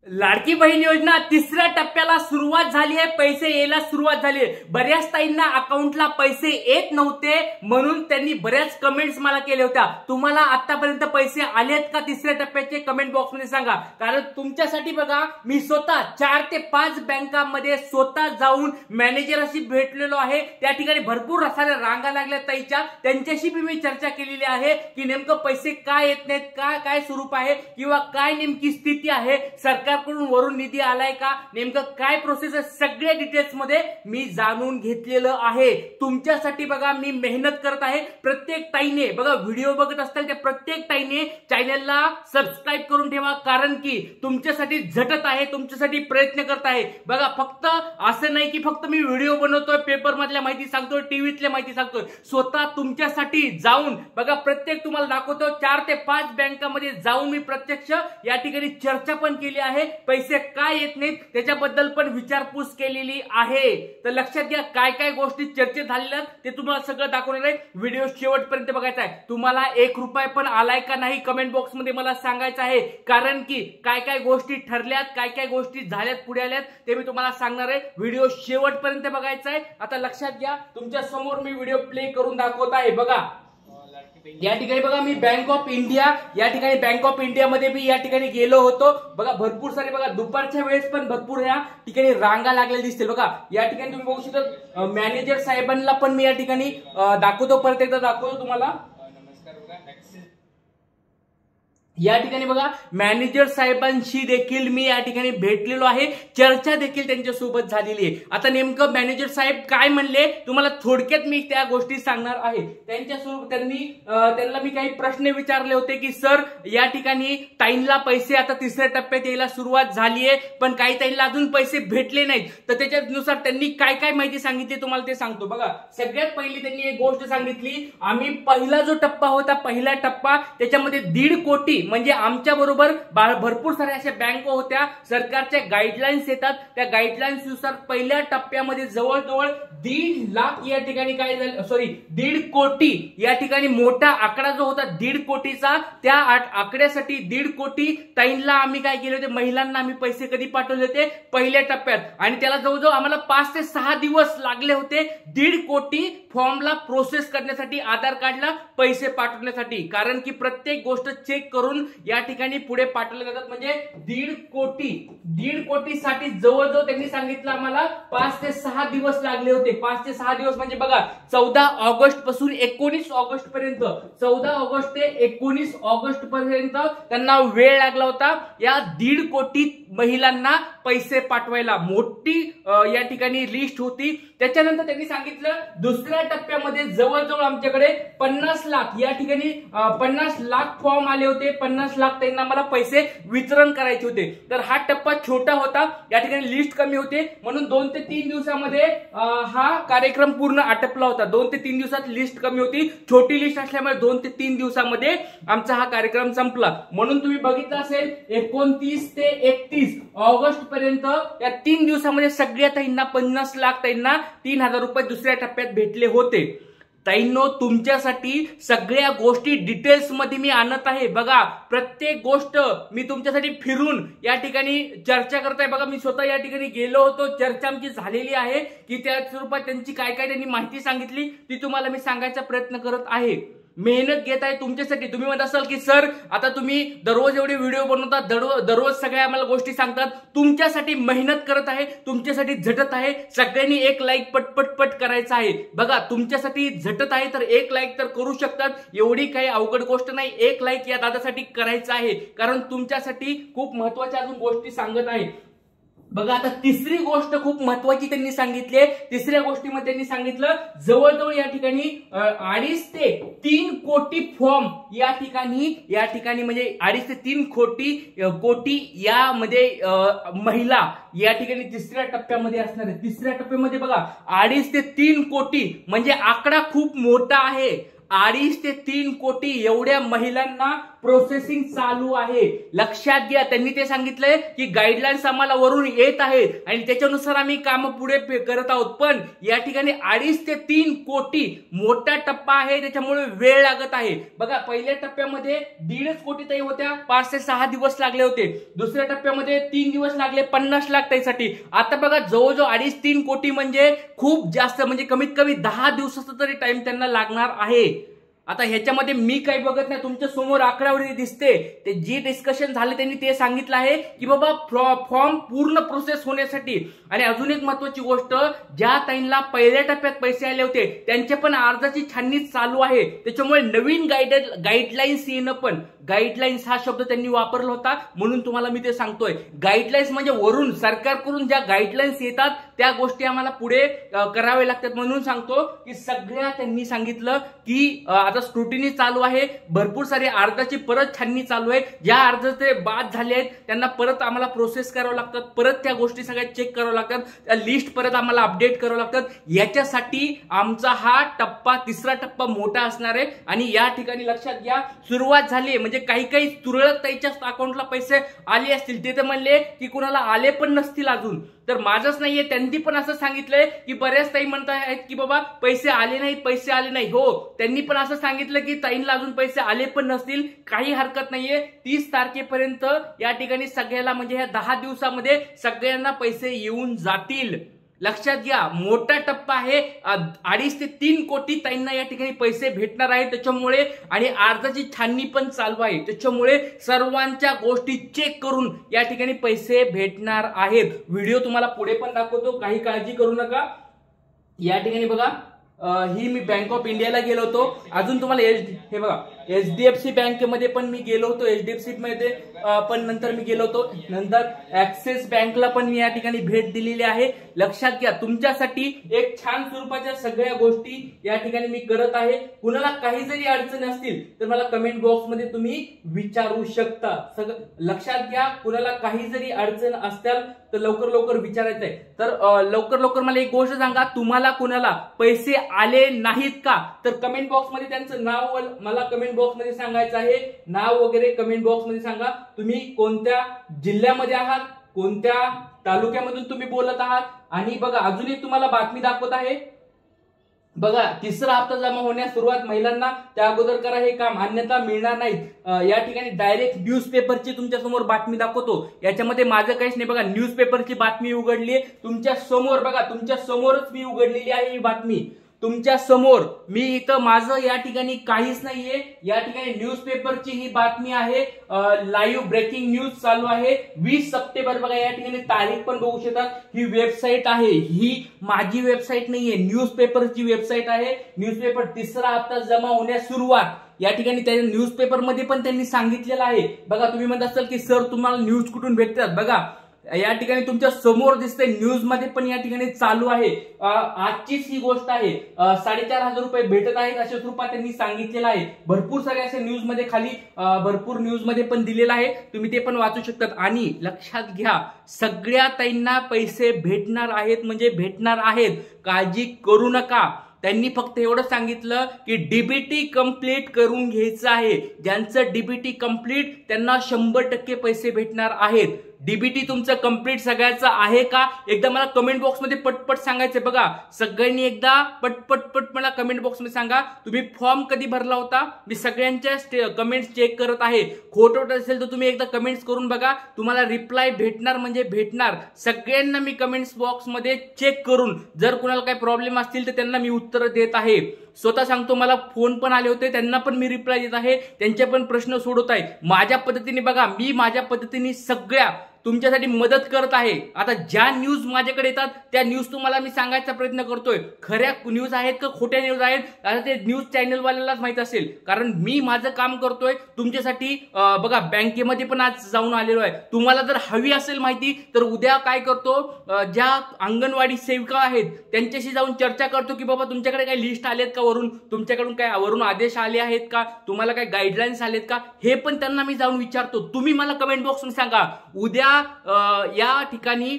लाडकी बहीण योजना तिसऱ्या टप्प्याला सुरुवात झाली आहे, पैसे यायला सुरुवात झाली आहे। बऱ्याच ताईंना अकाउंटला पैसे येत नव्हते म्हणून त्यांनी बऱ्याच कमेंट्स मला केल्या होत्या। तुम्हाला आतापर्यंत पैसे आलेत का तिसऱ्या टप्प्याचे कमेंट बॉक्स मध्ये सांगा, कारण तुमच्यासाठी बघा मी स्वतः 4 ते 5 बँकांमध्ये स्वतः जाऊन मॅनेजरशी भेटलेलो आहे। त्या ठिकाणी भरपूर साऱ्या रांगा लागल्या ताईच्या, त्यांच्याशी मी चर्चा केलेली आहे की नेमकं पैसे काय येत नाहीत, काय स्वरूप आहे किंवा काय नेमकी स्थिती आहे, सरकारकडून वरून निधी आलाय का, नेमकं काय प्रोसेस आहे, सगळ्या डिटेल्स मध्ये मी जाणून घेतलेलं आहे। तुमच्यासाठी बघा मी मेहनत करत आहे। प्रत्येक ताईने बघा व्हिडिओ बघत असताल त्या प्रत्येक ताईने चॅनलला सबस्क्राइब करून ठेवा, कारण की तुमच्यासाठी झटत आहे, तुमच्यासाठी प्रयत्न करत आहे। बघा फक्त असं नाही की फक्त मी व्हिडिओ बनवतोय, पेपर मधल्या माहिती सांगतोय, टीव्हीतल्या माहिती सांगतोय, स्वतः तुमच्यासाठी जाऊन बघा प्रत्येक तुम्हाला दाखवतो 4 ते 5 बँकांमध्ये जाऊन मी प्रत्यक्ष या ठिकाणी चर्चा पण केली आहे, पैसे काय येत नाहीत त्याच्याबद्दल पण विचारपूस केलेली आहे। तर लक्षात घ्या काय काय गोष्टी चर्चेत झालेल्या ते तुम्हाला सगळं दाखवणार आहे। व्हिडिओ शेवटपर्यंत बघायचा आहे। तुम्हाला 1 रुपया पण आलाय का नाही कमेंट बॉक्स मध्ये मला सांगायचं आहे, कारण की काय काय गोष्टी ठरल्यात, काय काय गोष्टी झाल्यात, पुढे आल्यात ते मी तुम्हाला सांगणार आहे। व्हिडिओ शेवटपर्यंत बघायचा आहे। आता लक्षात घ्या तुमच्या समोर मी व्हिडिओ प्ले करून दाखवत आहे। बघा या ठिकाणी बघा मी बँक ऑफ इंडिया या ठिकाणी बँक ऑफ इंडिया मध्ये मी या ठिकाणी गेलो होतो। बघा भरपूर सारे बघा दुपारच्या वेळेस पण भरपूर या ठिकाणी रांगा लागलेल्या दिसतील। बघा या ठिकाणी तुम्ही बघू शकता मॅनेजर साहेबांना पण मी या ठिकाणी दाखवतो, परत एकदा दाखवतो तुम्हाला। या ठिकाणी बघा मॅनेजर साहेबांशी देखील मी या ठिकाणी भेटलेलो आहे, चर्चा देखील त्यांच्यासोबत झालेली आहे। आता नेमकं मॅनेजर साहेब काय म्हणले तुम्हाला थोडक्यात मी त्या गोष्टी सांगणार आहे। त्यांच्यासोबत त्यांना मी काही प्रश्न विचारले होते की सर या ठिकाणी ताईंना पैसे आता तिसऱ्या टप्प्यात यायला सुरुवात झाली आहे, पण काही ताईंना अजून पैसे भेटले नाहीत, तर त्याच्यानुसार त्यांनी काय काय माहिती सांगितली तुम्हाला ते सांगतो। बघा सगळ्यात पहिली त्यांनी एक गोष्ट सांगितली, आम्ही पहिला जो टप्पा होता पहिला टप्पा त्याच्यामध्ये 1.5 कोटी म्हणजे आमच्या बरोबर भरपूर साऱ्या अशा बँका होत्या, सरकारच्या गाईडलाईन्स येतात, त्या गाईडलाईन्स नुसार पहिल्या टप्प्यामध्ये जवळजवळ 1.5 लाख या ठिकाणी काय झालं, सॉरी 1.5 कोटी या ठिकाणी मोठा आकडा जो होता 1.5 कोटीचा, त्या आकड्यासाठी 1.5 कोटी ताईंना आम्ही काय केले होते, महिलांना आम्ही पैसे कधी पाठवले होते पहिल्या टप्प्यात, आणि त्याला जवळजवळ आम्हाला 5 ते 6 दिवस लागले होते 1.5 कोटी फॉर्मला प्रोसेस करण्यासाठी, आधार कार्डला पैसे पाठवण्यासाठी, कारण की प्रत्येक गोष्ट चेक करून या ठिकाणी पुढे पाठवले जातात। म्हणजे 1.5 कोटीसाठी जवळजवळ त्यांनी सांगितलं आम्हाला 5 ते 6 दिवस लागले होते। 5 ते 6 दिवस म्हणजे बघा 14 ऑगस्ट पासून 19 ऑगस्ट पर्यंत, 14 ऑगस्ट ते 19 ऑगस्ट पर्यंत त्यांना वेळ लागला होता या 1.5 कोटी महिलांना पैसे पाठवायला। मोठी या ठिकाणी लिस्ट होती। त्याच्यानंतर त्यांनी सांगितलं दुसऱ्या टप्प्यामध्ये जवळजवळ आमच्याकडे 50 लाख या ठिकाणी 50 लाख फॉर्म आले होते, 50 लाख त्यांना मला पैसे वितरण करायचे होते। तर हा टप्पा छोटा होता, या ठिकाणी लिस्ट कमी होते, म्हणून 2 ते 3 दिवसामध्ये हा कार्यक्रम पूर्ण आटपला होता। 2 ते 3 दिवसात लिस्ट कमी होती, छोटी लिस्ट असल्यामुळे 2 ते 3 दिवसामध्ये आमचा हा कार्यक्रम संपला। म्हणून तुम्ही बघितलं असेल 29 ते 31 ऑगस्ट पर्यंत या 3 दिवसामध्ये सगळ्या ताईंना 50 लाख ताईंना 3000 रुपये दुसऱ्या टप्प्यात भेटले होते। ताईंनो तुमच्यासाठी सगळ्या गोष्टी डिटेल्स मध्ये मी आणत आहे। बघा प्रत्येक गोष्ट मी तुमच्यासाठी फिरून या ठिकाणी चर्चा करत आहे। बघा मी स्वतः या ठिकाणी गेलो होतो, चर्चा आमची झालेली आहे की त्या स्वरूपात त्यांची काय काय त्यांनी माहिती सांगितली ती तुम्हाला मी सांगायचा प्रयत्न करत आहे। मेहनत घेत आहे तुमच्यासाठी। तुम्ही म्हणत असाल की सर आता तुम्ही दररोज एवढे व्हिडिओ बनवतात, दररोज सगळ्या आम्हाला गोष्टी सांगतात, तुमच्यासाठी मेहनत करत आहे, तुमच्यासाठी झटत आहे, सगळ्यांनी 1 लाईक पटपट करायचा आहे। बघा तुमच्यासाठी झटत आहे तर 1 लाईक तर करू शकतात, एवढी काही अवघड गोष्ट नाही। 1 लाईक या दादासाठी करायचा आहे, कारण तुमच्यासाठी खूप महत्त्वाच्या अजून गोष्टी सांगत आहे। बघा आता तिसरी गोष्ट खूप महत्त्वाची त्यांनी सांगितली आहे। तिसऱ्या गोष्टीमध्ये त्यांनी सांगितलं जवळजवळ या ठिकाणी 2.5 ते 3 कोटी फॉर्म या ठिकाणी म्हणजे 2.5 ते 3 कोटी यामध्ये महिला या ठिकाणी तिसऱ्या टप्प्यामध्ये असणार आहे। तिसऱ्या टप्प्यामध्ये बघा 2.5 ते 3 कोटी म्हणजे आकडा खूप मोठा आहे। 2.5 ते 3 कोटी एवढ्या महिलांना प्रोसेसिंग चालू आहे। लक्षात घ्या, त्यांनी ते सांगितलंय की गाईडलाईन्स आम्हाला वरून येत आहेत आणि त्याच्यानुसार आम्ही काम पुढे करत आहोत। पण या ठिकाणी 2.5 ते 3 कोटी मोठा टप्पा आहे, त्याच्यामुळे वेळ लागत आहे। बघा, पहिल्या टप्प्यामध्ये 1.5 कोटी ताई होत्या, 5 ते 6 दिवस लागले होते। दुसऱ्या टप्प्यामध्ये 3 दिवस लागले 50 लाख ताईसाठी। आता बघा, जवळजवळ 2.5-3 कोटी म्हणजे खूप जास्त, म्हणजे कमीत कमी 10 दिवसाचा तरी टाइम त्यांना लागणार आहे। आता ह्याच्यामध्ये मी काही बघत नाही, तुमच्या समोर आकडावारी दिसते, ते जी डिस्कशन झाले त्यांनी ते सांगितलं आहे की बाबा फॉर्म पूर्ण प्रोसेस होण्यासाठी। आणि अजून एक महत्वाची गोष्ट, ज्या ताईंना पहिल्या टप्प्यात पैसे आले होते त्यांच्या पण अर्जाची छाननी चालू आहे, त्याच्यामुळे नवीन गाईडलाईन्स येणं, पण गाईडलाईन्स हा शब्द त्यांनी वापरला होता म्हणून तुम्हाला मी ते सांगतोय। गाईडलाईन्स म्हणजे वरून सरकारकडून ज्या गाईडलाईन्स येतात त्या गोष्टी आम्हाला पुढे करावे लागतात, म्हणून सांगतो की सगळ्या त्यांनी सांगितलं की आता स्क्रुटिनी चालू आहे, भरपूर सारी अर्जाची परत छाननी चालू आहे। ज्या अर्ज ते बाद झाले आहेत त्यांना परत आम्हाला प्रोसेस करावं लागतात, परत त्या गोष्टी सगळ्या चेक करावं लागतात, त्या लिस्ट परत आम्हाला अपडेट करावं लागतात। याच्यासाठी आमचा हा टप्पा, तिसरा टप्पा मोठा असणार आहे। आणि या ठिकाणी लक्षात घ्या, सुरुवात झाली म्हणजे काही तुरळक ताईच्या अकाउंटला पैसे आले असतील, ते तर म्हणले की कुणाला आले पण नसतील अजून, तर माझंच नाहीये, त्यांनी पण असं सांगितलंय की बऱ्याच ताई म्हणत आहेत की बाबा पैसे आले नाही। हो, त्यांनी पण असं सांगितलं की ताईंना अजून पैसे आले पण नसतील, काही हरकत नाहीये। 30 तारखेपर्यंत या ठिकाणी सगळ्याला, म्हणजे ह्या 10 दिवसामध्ये सगळ्यांना पैसे येऊन जातील। लक्षात घ्या, मोठा टप्पा आहे, 2.5 ते 3 कोटी ताईंना या ठिकाणी पैसे भेटणार आहेत त्याच्यामुळे, आणि अर्जाची छाननी पण चालू आहे, त्याच्यामुळे सर्वांच्या गोष्टी चेक करून या ठिकाणी पैसे भेटणार आहेत। व्हिडिओ तुम्हाला पुढे पण दाखवतो, काही काळजी करू नका। या ठिकाणी बघा, ही मी बँक ऑफ इंडियाला गेलो होतो, अजून तुम्हाला हे बघा HDFC बँकेमध्ये पण मी गेलो होतो, HDFC मध्ये पण नंतर मी गेलो होतो, नंतर ऍक्सिस बँकला पण मी या ठिकाणी भेट दिलेली आहे। लक्षात घ्या, तुमच्यासाठी एक छान स्वरूपाच्या सगळ्या गोष्टी या ठिकाणी मी करत आहे। कुणाला काही जरी अडचणी असतील तर मला कमेंट बॉक्स मध्ये तुम्ही विचारू शकता। सगळं लक्षात घ्या, कुणाला काही जरी अडचण असतील तर लवकर विचारायचं आहे। तर लवकर मला एक गोष्ट सांगा, तुम्हाला कुणाला पैसे आले नाहीत का, तर कमेंट बॉक्स मध्ये त्यांचं नाव मला कमेंट बॉक्स मध्ये सांगायचं आहे, नाव वगैरे कमेंट बॉक्स मध्ये सांगा। तुम्ही कोणत्या जिल्ह्यामध्ये आहात, कोणत्या तालुक्यामधून तुम्ही बोलत आहात। आणि बघा, अजून एक तुम्हाला बातमी दाखवत आहे, बघा, तिसरा हप्ता जमा होण्यास सुरुवात महिलांना त्या अगोदर करा हे काम, अन्यथा मिळणार नाहीत। या ठिकाणी डायरेक्ट न्यूजपेपरची तुमच्या समोर बातमी दाखवतो, याच्यामध्ये माझं काहीच नाही। बघा, न्यूजपेपरची बातमी उघडली तुमच्या समोर, बघा तुमच्या समोरच मी उघडलेली आहे ही बातमी, तुमच्या समोर। मी इथं माझं या ठिकाणी काहीच नाहीये, या ठिकाणी न्यूजपेपरची ही बातमी आहे, लाईव्ह ब्रेकिंग न्यूज चालू आहे 20 सप्टेंबर। बघा, या ठिकाणी तारीख पण बघू शकता, ही वेबसाईट आहे, ही माझी वेबसाईट नाहीये, न्यूजपेपरची वेबसाईट आहे। न्यूजपेपर तिसरा हप्ता जमा होण्यास सुरुवात, या ठिकाणी त्या न्यूजपेपर मध्ये पण त्यांनी सांगितलेलं आहे। बघा, तुम्ही म्हणत असाल की सर तुम्हाला न्यूज कुठून भेटतात, बघा या ठिकाणी तुमच्या समोर दिसते, न्यूज मध्ये पण या ठिकाणी चालू आहे। आजचीच ही गोष्ट आहे, 4,500 रुपये भेटत आहेत अशा स्वरूपात त्यांनी सांगितलेलं आहे। भरपूर सारे असे न्यूज मध्ये खाली भरपूर न्यूज मध्ये पण दिलेलं आहे, तुम्ही ते पण वाचू शकतात। आणि लक्षात घ्या, सगळ्या ताईंना पैसे भेटणार आहेत, म्हणजे भेटणार आहेत, काळजी करू नका। त्यांनी फक्त एवढं सांगितलं की डीबीटी कंप्लीट करून घ्यायचं आहे, ज्यांचं डीबीटी कंप्लीट त्यांना 100% पैसे भेटणार आहेत। डीबीटी तुमचं कंप्लीट सगळ्याचं आहे का, एकदा मला कमेंट बॉक्स मध्ये पटपट सांगायचं। बघा, सगळ्यांनी एकदा पटपट मला कमेंट बॉक्स मध्ये सांगा, तुम्ही फॉर्म कधी भरला होता। मी सगळ्यांच्या कमेंट्स चेक करत आहे, खोटं असेल तर तुम्ही एकदा कमेंट्स करून बघा, तुम्हाला रिप्लाय भेटणार म्हणजे भेटणार। सगळ्यांना मी कमेंट्स बॉक्स मध्ये चेक करून, जर कुणाला काही प्रॉब्लेम असतील तर त्यांना मी उत्तर देत आहे। स्वतः सांगतो, मला फोन पण आले होते, त्यांना पण मी रिप्लाय देत आहे, त्यांचे पण प्रश्न सोडवत आहे माझ्या पद्धतीने। बघा, मी माझ्या पद्धतीने सगळ्या तुमच्यासाठी मदत करत आहे। आता ज्या न्यूज माझ्याकडे येतात त्या न्यूज तुम्हाला मी सांगायचा प्रयत्न करतोय, खऱ्या न्यूज आहेत का खोट्या न्यूज आहेत, आता ते न्यूज चॅनल वाल्यालाच माहित असेल, कारण मी माझं काम करतोय तुमच्यासाठी। बघा, बँकेमध्ये पण आज जाऊन आलेलो आहे, तुम्हाला जर हवी असेल माहिती तर उद्या काय करतो, ज्या अंगणवाडी सेविका आहेत त्यांच्याशी जाऊन चर्चा करतो की बाबा तुमच्याकडे काही लिस्ट आलेत का, वरून तुमच्याकडून काय वरून आदेश आले आहेत का, तुम्हाला काय गाईडलाईन्स आलेत का, हे पण त्यांना मी जाऊन विचारतो। तुम्ही मला कमेंट बॉक्स मध्ये सांगा, उद्या या ठिकाणी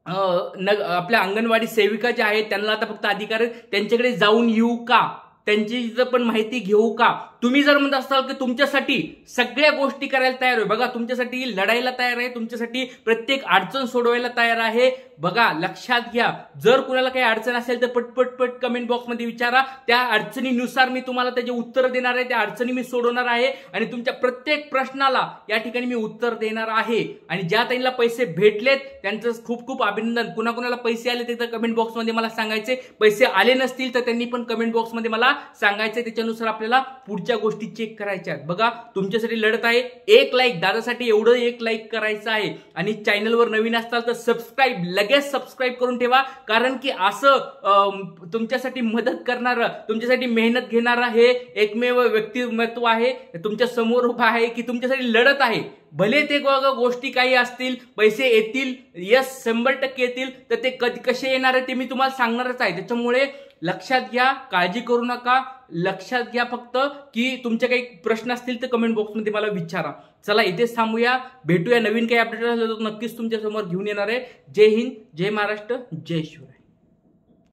आपल्या अंगणवाडी सेविका ज्या आहेत त्यांना आता फक्त अधिकार, त्यांच्याकडे जाऊन येऊ का, त्यांची पण माहिती घेऊ का, तुम्ही जर म्हणत असाल की तुमच्यासाठी सगळ्या गोष्टी करायला तयार आहे, बघा तुमच्यासाठी लढायला तयार आहे, तुमच्यासाठी प्रत्येक अडचण सोडवायला तयार आहे, बघा लक्षात घ्या. जर कुणाला काही अडचण असेल तर पटपट कमेंट बॉक्समध्ये विचारा. त्या अडचणीनुसार मी तुम्हाला त्याचे उत्तर देणार आहे, त्या अडचणी मी सोडवणार आहे आणि तुमच्या प्रत्येक प्रश्नाला या ठिकाणी मी उत्तर देणार आहे. आणि ज्या ताईंना पैसे भेटलेत त्यांचं खूप खूप अभिनंदन. कुणाकुणाला पैसे आले ते तर कमेंट बॉक्समध्ये मला सांगायचे, पैसे आले नसतील तर त्यांनी पण कमेंट बॉक्समध्ये मला सांगायचे. त्याच्यानुसार आपल्याला पुढच्या गोष्टी चेक करायच्या आहेत. बघा तुमच्यासाठी लढत आहे. एक लाईक दादासाठी एवढं एक लाईक करायचं आहे. आणि चॅनलवर नवीन असताल तर सबस्क्राईब लगेच सबस्क्राईब करून ठेवा, कारण की असं तुमच्यासाठी मदत करणारं, तुमच्यासाठी मेहनत घेणारं हे एकमेव व्यक्तिमत्व आहे तुमच्या समोर उभा आहे की तुमच्यासाठी लढत आहे. भले ते गोष्टी काही असतील, पैसे येतील, यस 100% येतील, तर ते कसे येणार आहे ते मी तुम्हाला सांगणारच आहे. त्याच्यामुळे लक्षात घ्या, काळजी करू नका. लक्षात घ्या फक्त की तुमचे काही प्रश्न असतील तर कमेंट बॉक्समध्ये मला विचारा. चला इथेच थांबूया, भेटूया. नवीन काही अपडेट असलं तर नक्कीच तुमच्या समोर घेऊन येणार आहे. जय हिंद, जय महाराष्ट्र, जय शिवराय.